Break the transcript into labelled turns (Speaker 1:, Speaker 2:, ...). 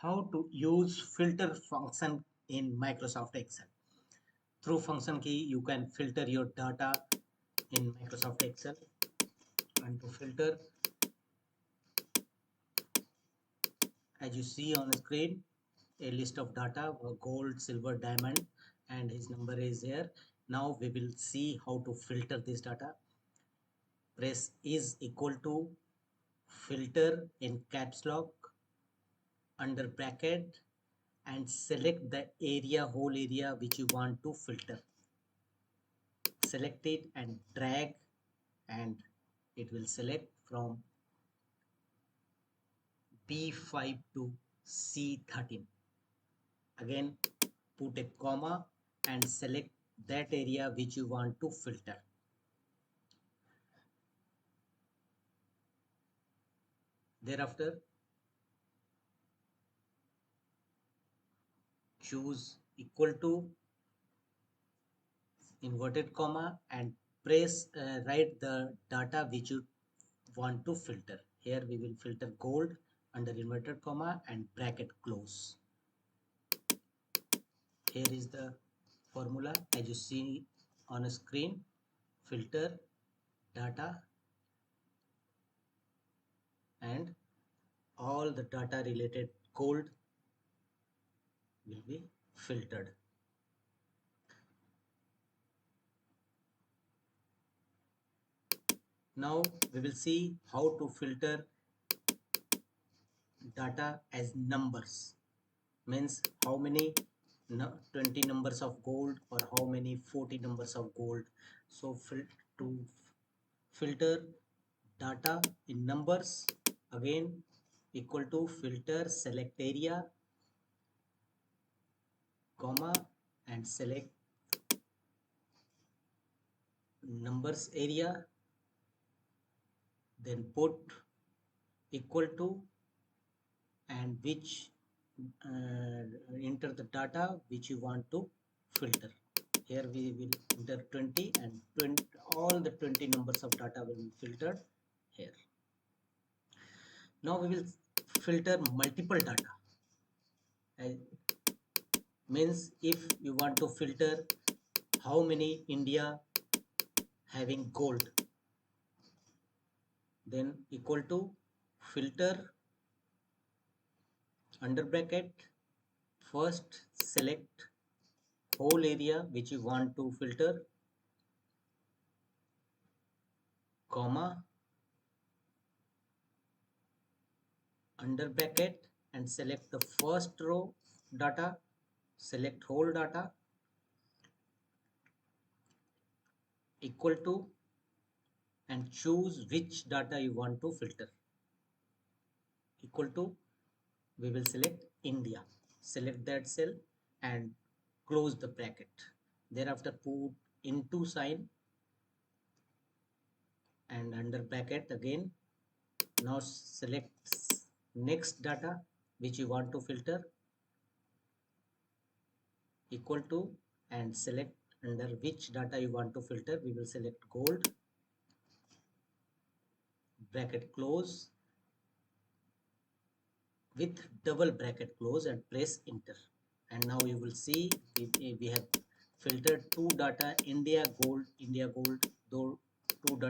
Speaker 1: How to use filter function in Microsoft Excel. Through function key, you can filter your data in Microsoft Excel. And to filter, as you see on the screen, a list of data, gold, silver, diamond, and his number is here. Now we will see how to filter this data. Press is equal to filter in caps lock under bracket and select the area, whole area which you want to filter. Select it and drag, and it will select from B5 to C13. Again, put a comma and select that area which you want to filter. Thereafter, choose equal to inverted comma and press write the data which you want to filter. Here we will filter gold under inverted comma and bracket close. Here is the formula as you see on a screen. Filter data and all the data related gold will be filtered. Now we will see how to filter data as numbers. Means how many 20 numbers of gold or how many 40 numbers of gold. So to filter data in numbers, again equal to filter select area comma and select numbers area, then put equal to and which enter the data which you want to filter. Here we will enter 20 and 20, all the 20 numbers of data will be filtered here. Now we will filter multiple data. Means if you want to filter how many India having gold, then equal to filter under bracket, first select whole area which you want to filter, comma, under bracket and select the first row data, select whole data, equal to and choose which data you want to filter. Equal to, we will select India. Select that cell and close the bracket. Thereafter put into sign and under bracket again. Now select next data which you want to filter, equal to and select under which data you want to filter. We will select gold, bracket close with double bracket close and press enter. And now you will see we have filtered two data, India gold, two